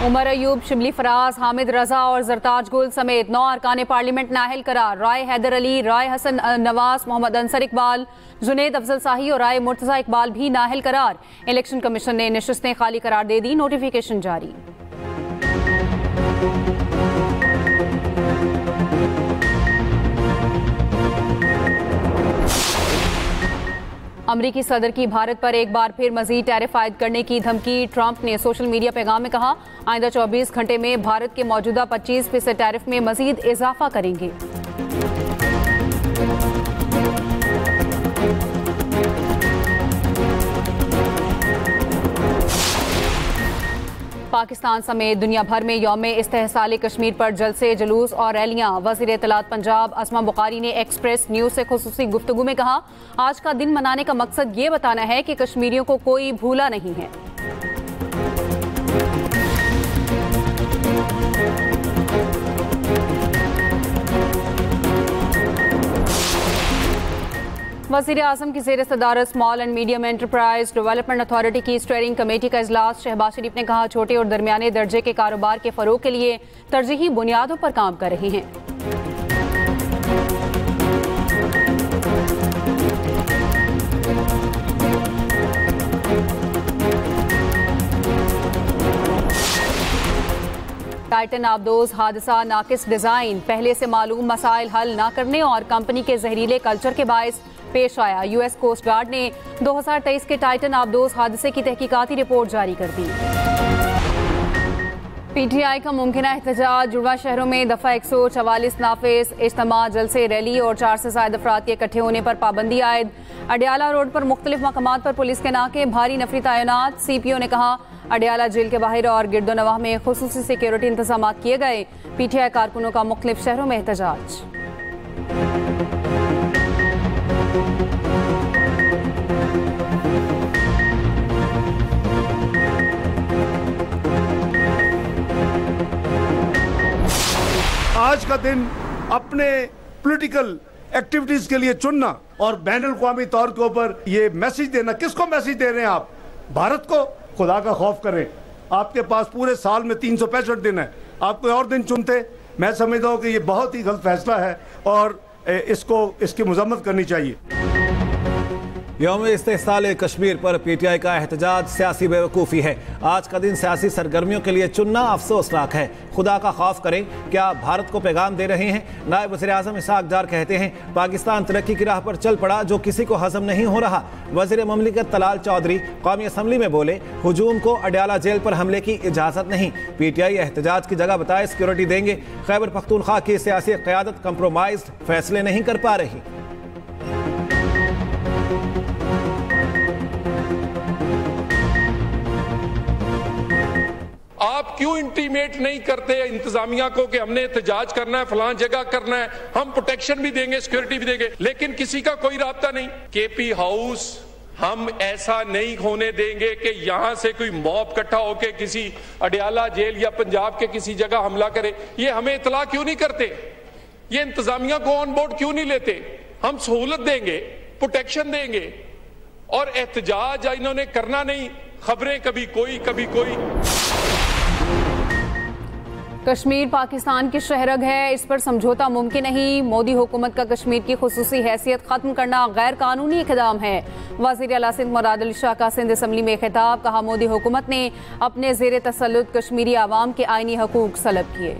उमर अयूब, शिबली फराज, हामिद रजा और जरताज गुल समेत 9 अरकान पार्लियामेंट नाअहल करार। राय हैदर अली, राय हसन नवाज, मोहम्मद अंसर इकबाल, जुनेद अफजल शाही और राय मुर्तजा इकबाल भी नाअहल करार। इलेक्शन कमीशन ने नशिस्तें खाली करार दे दी, नोटिफिकेशन जारी। अमरीकी सदर की भारत पर एक बार फिर मजीद टैरिफ आयद करने की धमकी। ट्रंप ने सोशल मीडिया पैगाम में कहा, आइंदा 24 घंटे में भारत के मौजूदा 25% टैरिफ में मजीद इजाफा करेंगे। पाकिस्तान समेत दुनिया भर में यौम इस्तेहसाल कश्मीर पर जलसे, जुलूस और रैलियां। वज़ीर इत्तलात पंजाब असमा बुखारी ने एक्सप्रेस न्यूज़ से खुसूसी गुफ्तगू में कहा, आज का दिन मनाने का मकसद ये बताना है कि कश्मीरियों को कोई भूला नहीं है। वज़ीर आज़म की ज़ेर सदारत small and medium enterprise development authority की स्टीयरिंग कमेटी का इजलास। शहबाज शरीफ ने कहा, छोटे और दरमियाने दर्जे के कारोबार के फ़रोग़ के लिए तरजीही बुनियादों पर काम कर रहे हैं। टाइटन आबदोज हादसा नाकिस डिज़ाइन, पहले से मालूम मसाइल हल न करने और कंपनी के जहरीले कल्चर के बायस पेश आया। यूएस कोस्ट गार्ड ने 2023 के टाइटन आबदोज हादसे की तहकीकाती रिपोर्ट जारी कर दी। पीटीआई का मुमकिना एहतजाज। जुड़वा शहरों में दफ़ा 144 नाफिज। इज्तिमा, जलसे, रैली और 4 से ज़ायद अफराद के इकट्ठे होने पर पाबंदी आयद। अडियाला रोड पर मुख्तलिफ मकामात पर पुलिस के नाके, भारी नफरी तैनात। सीपीओ ने कहा, अडियाला जेल के बाहर और गिरदोनवाह में खुसूसी सिक्योरिटी इंतजाम किए गए। पीटीआई कारकुनों का मुख्तलिफ शहरों में एहतजाज। आज का दिन अपने पॉलिटिकल एक्टिविटीज के लिए चुनना और बैन अल-अक़वामी तौर के ऊपर ये मैसेज देना। किसको मैसेज दे रहे हैं आप? भारत को। खुदा का खौफ करें। आपके पास पूरे साल में 365 दिन है, आप कोई और दिन चुनते। मैं समझता हूँ कि ये बहुत ही गलत फैसला है और इसकी मजम्मत करनी चाहिए। यौम इस्तेहसाल कश्मीर पर पीटीआई का एहतजाज सियासी बेवकूफ़ी है। आज का दिन सियासी सरगर्मियों के लिए चुनना अफसोसनाक है। खुदा का खौफ करें, क्या आप को पैगाम दे रहे हैं? नायब वज़ीर आज़म इसहाक़ डार कहते हैं, पाकिस्तान तरक्की की राह पर चल पड़ा जो किसी को हज़म नहीं हो रहा। वज़ीर ममलिकत तलाल चौधरी कौमी असम्बली में बोले, हुजूम को अडियाला जेल पर हमले की इजाज़त नहीं। पीटीआई एहतजाज की जगह बताए सिक्योरिटी देंगे। खैबर पख्तूनख्वा की सियासी क़यादत कंप्रोमाइज़ फैसले नहीं कर पा रही। आप क्यों इंटीमेट नहीं करते इंतजामिया को कि हमने एहतजाज करना है, फलां जगह करना है, हम प्रोटेक्शन भी देंगे, सिक्योरिटी भी देंगे, लेकिन किसी का कोई राब्ता नहीं। केपी हाउस हम ऐसा नहीं होने देंगे कि यहां से कोई मॉब इकट्ठा होकर किसी अडियाला जेल या पंजाब के किसी जगह हमला करे। ये हमें इतला क्यों नहीं करते? ये इंतजामिया को ऑन बोर्ड क्यों नहीं लेते? हम सहूलत देंगे, प्रोटेक्शन देंगे और एहतजाज इन्होंने करना नहीं। खबरें कभी कोई कभी कोई। कश्मीर पाकिस्तान की शहरग है, इस पर समझौता मुमकिन नहीं। मोदी हुकूमत का कश्मीर की खुसूसी हैसियत खत्म करना गैर कानूनी इक़दाम है। वज़ीर आला सिंध मुराद अली शाह का सिंध असम्बली में खिताब। कहा, मोदी हुकूमत ने अपने ज़ेर तसल्लुत कश्मीरी आवाम के आइनी हकूक सलब किए।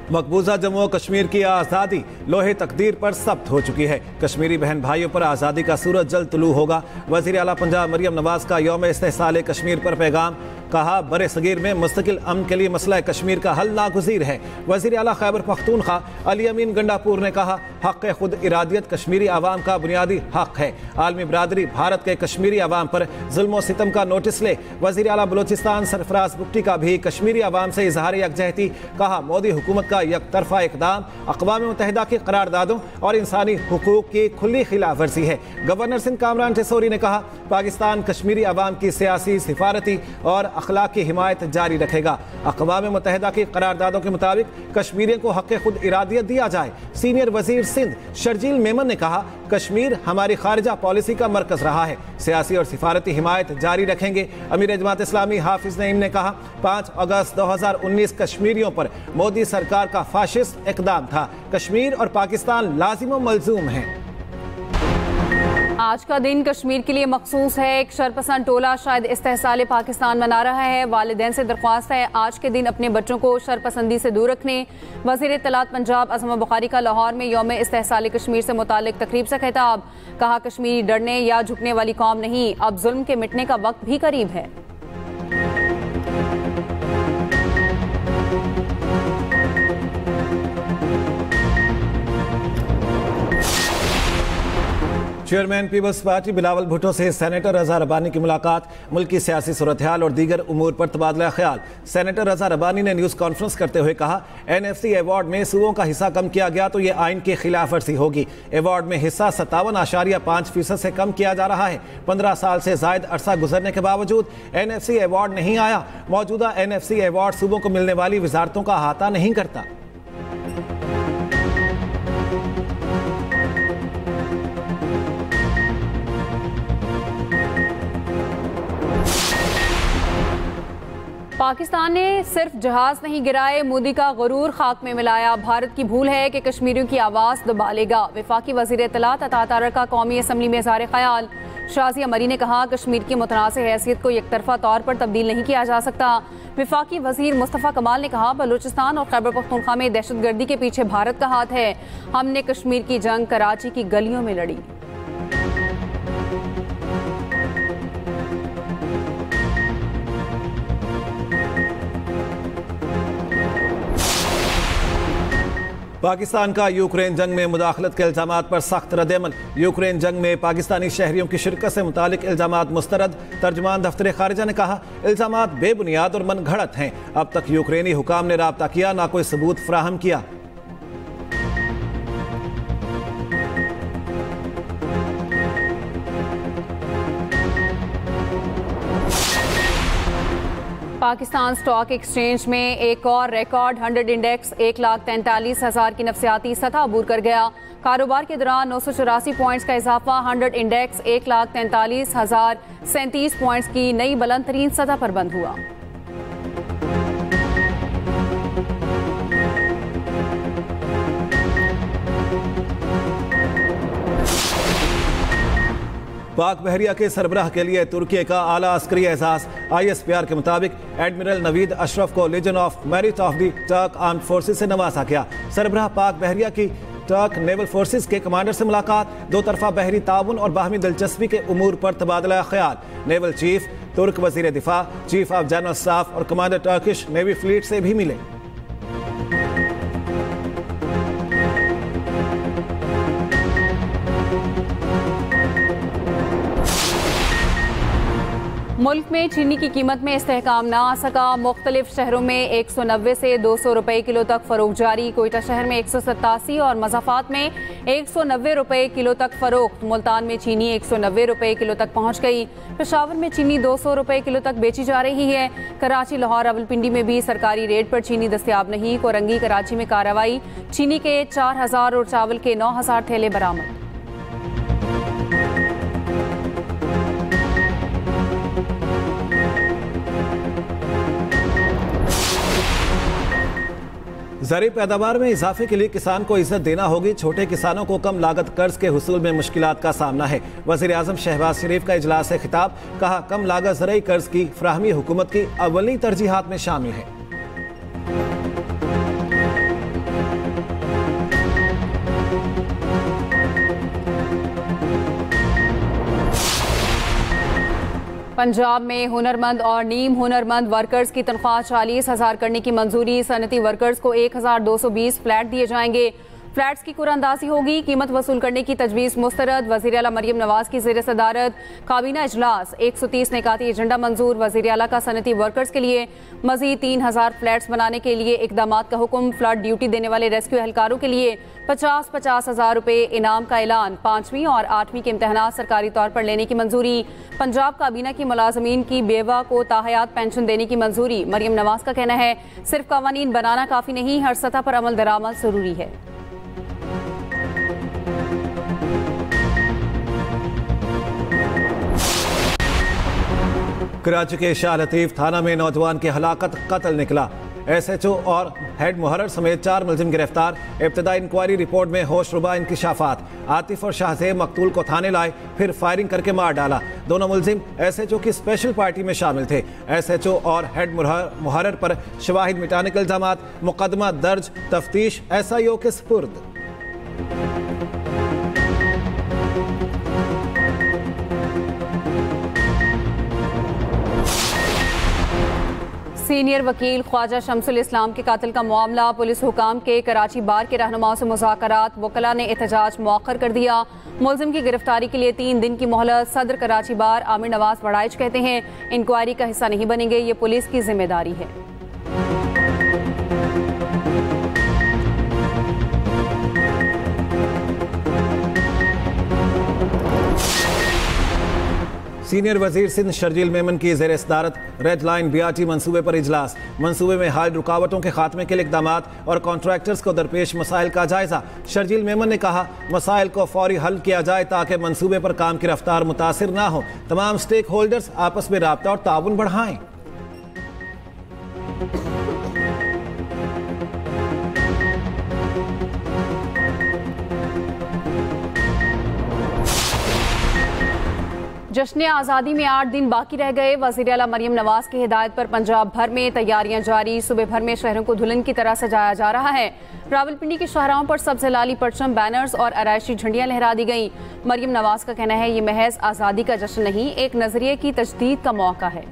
मकबूजा जम्मू और कश्मीर की आज़ादी लोहे तकदीर पर सब्त हो चुकी है। कश्मीरी बहन भाइयों पर आज़ादी का सूरज जल्द तुलू होगा। वज़ीर आला पंजाब मरियम नवाज का यौम इस्तेहसाल कश्मीर पर पैगाम। कहा, बरे सगीर में मुस्तकिल अमन के लिए मसला कश्मीर का हल नागुज़ीर है। वज़ीर आला खैबर पख्तूनख्वा अली अमीन गंडापुर ने कहा, हक़ खुद इरादियत कश्मीरी आवाम का बुनियादी हक़ है। आलमी बरादरी भारत के कश्मीरी आवाम पर जुल्म सितम का नोटिस ले। वज़ीर आला बलोचिस्तान सरफराज बुगटी का भी कश्मीरी आवाम से इजहार यकजहती। कहा, मोदी हुकूमत का एक तरफा इक़दाम अक़वाम मुत्तहिदा की करारदादों और इंसानी हुकूक की खुली खिलाफ वर्जी है। गवर्नर सिंध कामरान टेसोरी ने कहा, पाकिस्तान कश्मीरी आवाम की सियासी, सिफारती और अखलाक की हिमायत जारी रखेगा। अक़वाम मुत्तहिदा की करारदादों के मुताबिक कश्मीरियों को हक़ खुद इरादियत दिया जाए। सीनियर वजीर सिंध शर्जील मेमन ने कहा, कश्मीर हमारी खारिजा पॉलिसी का मरकज रहा है, सियासी और सिफारती हिमायत जारी रखेंगे। अमीर जमात इस्लामी हाफिज नईम ने कहा, 5 अगस्त 2019 कश्मीरियों पर मोदी सरकार का फाशिस्ट इक़दाम था। कश्मीर और पाकिस्तान लाजिम व मलजूम हैं। आज का दिन कश्मीर के लिए मखसूस है। एक शरपसंद टोला शायद इस्तेहसाल पाकिस्तान मना रहा है। वालिदैन से दरख्वास्त है आज के दिन अपने बच्चों को शरपसंदी से दूर रखने। वज़ीर इत्तलात पंजाब अज़म बुखारी का लाहौर में यौम इस्तेहसाल कश्मीर से मुतालिक तकरीब से खिताब। कहा, कश्मीरी डरने या झुकने वाली कौम नहीं, अब जुल्म के मिटने का वक्त भी करीब है। Chairman people's party Bilawal Bhutto से सेनेटर रजा रब्बानी की मुलाकात। मुल्क की सियासी सूरत-ए-हाल और दीगर उमूर पर तबादला ख्याल। सेनेटर रजा रब्बानी ने न्यूज़ कॉन्फ्रेंस करते हुए कहा, NFC अवार्ड में सूबों का हिस्सा कम किया गया तो ये आइन की खिलाफ वर्जी होगी। अवार्ड में हिस्सा 57.5% से कम किया जा रहा है। 15 साल से जायद अरसा गुजरने के बावजूद NFC अवार्ड नहीं आया। मौजूदा NFC अवार्ड सूबों को मिलने वाली वजारतों का अहाता नहीं करता। पाकिस्तान ने सिर्फ जहाज नहीं गिराए, मोदी का गुरूर खाक में मिलाया। भारत की भूल है कि कश्मीरियों की आवाज़ दबा लेगा। वफाकी वज़ीर इत्तलात अता तारर का कौमी असम्बली में इज़हार ख्याल। शाज़िया मरी ने कहा, कश्मीर की मुतनाज़ हैसियत को एकतरफा तौर पर तब्दील नहीं किया जा सकता। वफाकी वज़ीर मुस्तफ़ा कमाल ने कहा, बलूचिस्तान और खैबर पख्तूनख्वा में दहशतगर्दी के पीछे भारत का हाथ है। हमने कश्मीर की जंग कराची की गलियों में लड़ी। पाकिस्तान का यूक्रेन जंग में मुदाखलत के इल्जामात पर सख्त रद्द-ए-अमल। यूक्रेन जंग में पाकिस्तानी शहरियों की शिरकत से मुतालिक इल्जामात मुस्तरद। तर्जुमान दफ्तर खारिजा ने कहा, इल्जामात बेबुनियाद और मनगढ़ंत हैं। अब तक यूक्रेनी हुकाम ने राब्ता किया, ना कोई सबूत फराहम किया। पाकिस्तान स्टॉक एक्सचेंज में एक और रिकॉर्ड 100 इंडेक्स 1,43,000 की नफसियाती सतह अबूर कर गया। कारोबार के दौरान 984 पॉइंट्स का इजाफा। 100 इंडेक्स 1,43,037 पॉइंट्स की नई बुलंद तरीन सतह पर बंद हुआ। पाक बहरिया के सरबराह के लिए तुर्की का आला अस्करी एजाज। ISPR के मुताबिक एडमिरल नवीद अशरफ को legion of merit of the Turk armed forces से नवाजा गया। सरबराह पाक बहरिया की टर्क नेवल फोर्सेस के कमांडर से मुलाकात। दो तरफा बहरी ताउन और बाहमी दिलचस्पी के उमूर पर तबादला ख्याल। नेवल चीफ, तुर्क वजीर दिफा, चीफ ऑफ जनरल स्टाफ और कमांडर टर्किश नेवी फ्लीट से भी मिले। मुल्क में चीनी की कीमत में इस्तेहकाम ना आ सका। मुख्तलिफ शहरों में 190 से 200 रुपए किलो तक फरोख्त जारी। कोयटा शहर में 187 और मज़ाफ़ात में 190 रुपए किलो तक फरोख्त। मुल्तान में चीनी 190 रुपए किलो तक पहुंच गई। पेशावर में चीनी 200 रुपए किलो तक बेची जा रही है। कराची, लाहौर, रावलपिंडी में भी सरकारी रेट पर चीनी दस्तियाब नहीं। कोरंगी, कराची में कार्रवाई। चीनी के 4000 और चावल के 9000 थैले बरामद। ज़री पैदावार में इजाफे के लिए किसान को इज्जत देना होगी। छोटे किसानों को कम लागत कर्ज के हुसूल में मुश्किलात का सामना है। वज़ीर आज़म शहबाज शरीफ का इजलास से खिताब। कहा, कम लागत ज़रई कर्ज की फ्राहमी हुकूमत की अव्वली तरजीहात में शामिल है। पंजाब में हुनरमंद और नीम हुनरमंद वर्कर्स की तनख्वाह 40,000 करने की मंजूरी। सनती वर्कर्स को 1,220 फ्लैट दिए जाएंगे। फ्लैट्स की कुरानंदाजी होगी, कीमत वसूल करने की तजवीज़ मुस्तरद। वज़ीर आला मरियम नवाज की ज़ेर सदारत काबीना इजलास। 130 निकाती एजेंडा मंजूर। वज़ीर आला का सनती वर्कर्स के लिए मजीद 3000 फ्लैट्स बनाने के लिए इकदामात का हुक्म। फ्लड ड्यूटी देने वाले रेस्क्यू एहलकारों के लिए 50-50 हज़ार रुपये इनाम का ऐलान। 5वीं और 8वीं के इम्तहानात सरकारी तौर पर लेने की मंजूरी। पंजाब काबीना की मुलाजमीन की बेवा को ताहयात पेंशन देने की मंजूरी। मरियम नवाज का कहना है सिर्फ कवानीन बनाना काफ़ी नहीं, हर सतह पर अमल दरामद जरूरी है। कराची के शाह लतीफ थाना में नौजवान की हलाकत कत्ल निकला। SHO और हेड मुहर्रर समेत 4 मुलजिम गिरफ्तार। इब्तदाई इंक्वायरी रिपोर्ट में होशरुबा इंकिशाफात। आतिफ और शाहजेब मकतूल को थाने लाए, फिर फायरिंग करके मार डाला। दोनों मुलजिम SHO की स्पेशल पार्टी में शामिल थे। SHO और हेड मुहर्रर पर शवाहिद मिटाने के इल्जामात। मुकदमा दर्ज, तफ्तीश SIO के सुपुर्द। सीनियर वकील ख्वाजा शमसुल इस्लाम के कातिल का मामला। पुलिस हुकाम के कराची बार के रहनुमाओं से मुज़ाकरात। वकला ने एहतजाज मौखर कर दिया। मुलजिम की गिरफ्तारी के लिए 3 दिन की मोहलत। सदर कराची बार आमिर नवाज वड़ाइच कहते हैं इंक्वायरी का हिस्सा नहीं बनेंगे, ये पुलिस की जिम्मेदारी है। सीनियर वजीर सिंध शर्जील मेमन की ज़ेर सदारत रेड लाइन BRT मंसूबे पर इजलास। मंसूबे में हाल रुकावटों के खात्मे के लिए इक़दामात और कॉन्ट्रैक्टर्स को दरपेश मसाइल का जायजा। शर्जील मेमन ने कहा मसाइल को फौरी हल किया जाए ताकि मंसूबे पर काम की रफ्तार मुतासिर ना हो। तमाम स्टेक होल्डर्स आपस में राब्ता और ताउन बढ़ाएं। जश्न आज़ादी में 8 दिन बाकी रह गए। वज़ीर आला मरियम नवाज की हिदायत पर पंजाब भर में तैयारियां जारी। सुबह भर में शहरों को दुल्हन की तरह सजाया जा रहा है। रावलपिंडी की शाहराहों पर सब्ज़ लाली परचम, बैनर्स और आराइशी झंडियां लहरा दी गई। मरियम नवाज का कहना है ये महज आज़ादी का जश्न नहीं, एक नजरिए की तजदीद का मौका है।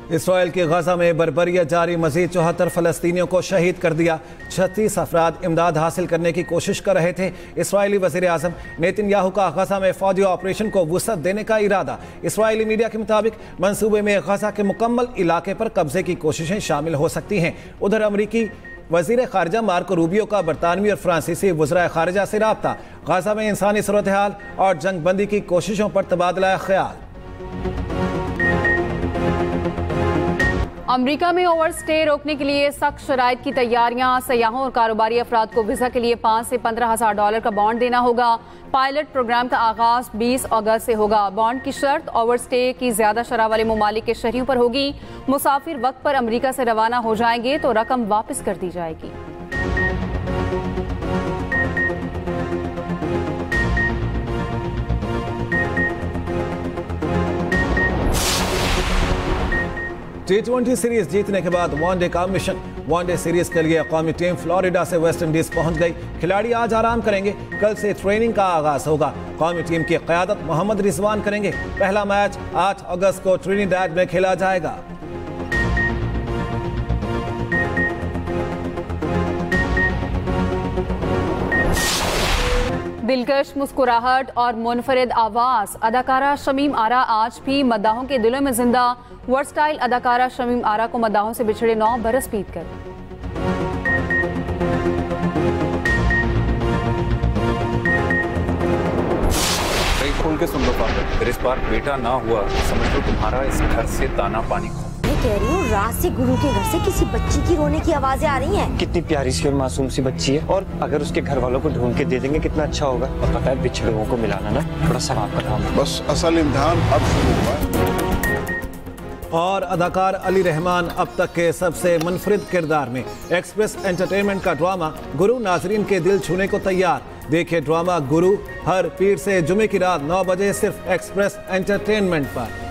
इसराइल के गजा में बर्बरियत जारी। मजीद 74 फलस्तीनियों को शहीद कर दिया। 36 अफराद इमदाद हासिल करने की कोशिश कर रहे थे। इसराइली वज़ीर आज़म नेतन्याहू का गजा में फौजी ऑपरेशन को वुसअत देने का इरादा। इसराइली मीडिया के मुताबिक मंसूबे में गजा के मुकम्मल इलाके पर कब्जे की कोशिशें शामिल हो सकती हैं। उधर अमरीकी वज़ीर ख़ारिजा मार्को रूबियो का बरतानवी और फ्रांसीसी वज़राए ख़ारिजा से राब्ता। गजा में इंसानी सूरत हाल और जंग बंदी की कोशिशों पर तबादला ख्याल। अमेरिका में ओवरस्टे रोकने के लिए सख्त शराइत की तैयारियां। सयाहों और कारोबारी अफराद को वीज़ा के लिए 5 से 15 हज़ार डॉलर का बॉन्ड देना होगा। पायलट प्रोग्राम का आगाज 20 अगस्त से होगा। बॉन्ड की शर्त ओवरस्टे की ज्यादा शरह वाले ममालिक के शहरियों पर होगी। मुसाफिर वक्त पर अमेरिका से रवाना हो जाएंगे तो रकम वापस कर दी जाएगी। T20 सीरीज जीतने के बाद वनडे का मिशन। वनडे सीरीज के लिए कौमी टीम फ्लोरिडा से वेस्ट इंडीज पहुंच गई। खिलाड़ी आज आराम करेंगे, कल से ट्रेनिंग का आगाज होगा। कौमी टीम की क़यादत मोहम्मद रिजवान करेंगे। पहला मैच 8 अगस्त को ट्रिनिडाड में खेला जाएगा। दिलकश मुस्कुराहट और मुनफरिद आवाज अदाकारा शमीम आरा आज भी मद्दाहों के दिलों में जिंदा। वर्सटाइल अदाकारा शमीम आरा को मद्दाहों से बिछड़े 9 बरस बीत कर। खोल के सुन लो फादर, अगर इस बार बेटा ना हुआ समझ लो तुम्हारा इस घर से दाना पानी खो। मैं कह रही हूँ रात से गुरु के घर से किसी बच्ची की रोने की आवाजें आ रही हैं। कितनी प्यारी सी और मासूम सी बच्ची है, और अगर उसके घर वालों को ढूंढ के दे देंगे कितना अच्छा होगा। और पता है बिछड़ों को मिलाना ना थोड़ा सवाब का काम है। बस असल इम्तिहान अब शुरू हुआ है। और अदाकार अली रहमान अब तक के सबसे मुनफरिद किरदार में। एक्सप्रेस एंटरटेनमेंट का ड्रामा गुरु नाजरीन के दिल छूने को तैयार। देखिए ड्रामा गुरु हर पीर से जुमे की रात 9 बजे सिर्फ एक्सप्रेस एंटरटेनमेंट पर।